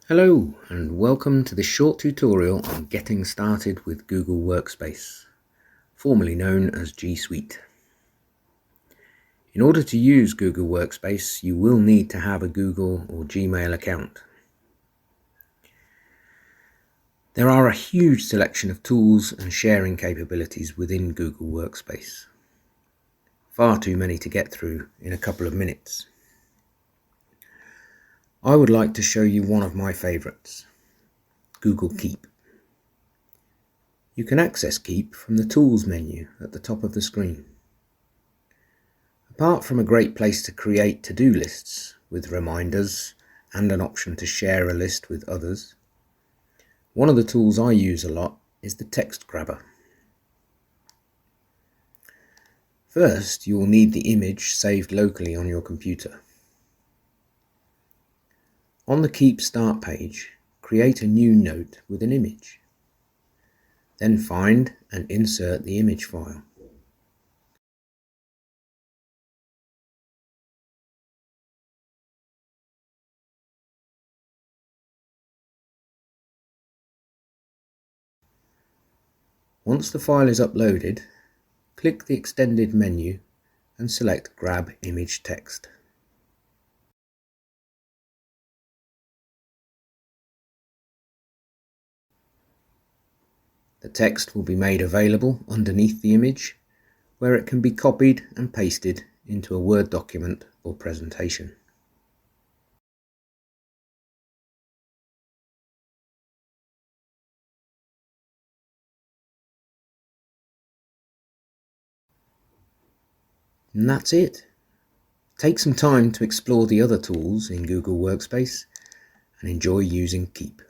Hello and welcome to this short tutorial on getting started with Google Workspace, formerly known as G Suite. In order to use Google Workspace, you will need to have a Google or Gmail account. There are a huge selection of tools and sharing capabilities within Google Workspace. Far too many to get through in a couple of minutes. I would like to show you one of my favorites, Google Keep. You can access Keep from the Tools menu at the top of the screen. Apart from a great place to create to-do lists with reminders and an option to share a list with others, one of the tools I use a lot is the text grabber. First, you will need the image saved locally on your computer. On the Keep Start page, create a new note with an image. Then find and insert the image file. Once the file is uploaded, click the extended menu and select Grab Image Text. The text will be made available underneath the image, where it can be copied and pasted into a Word document or presentation. And that's it. Take some time to explore the other tools in Google Workspace and enjoy using Keep.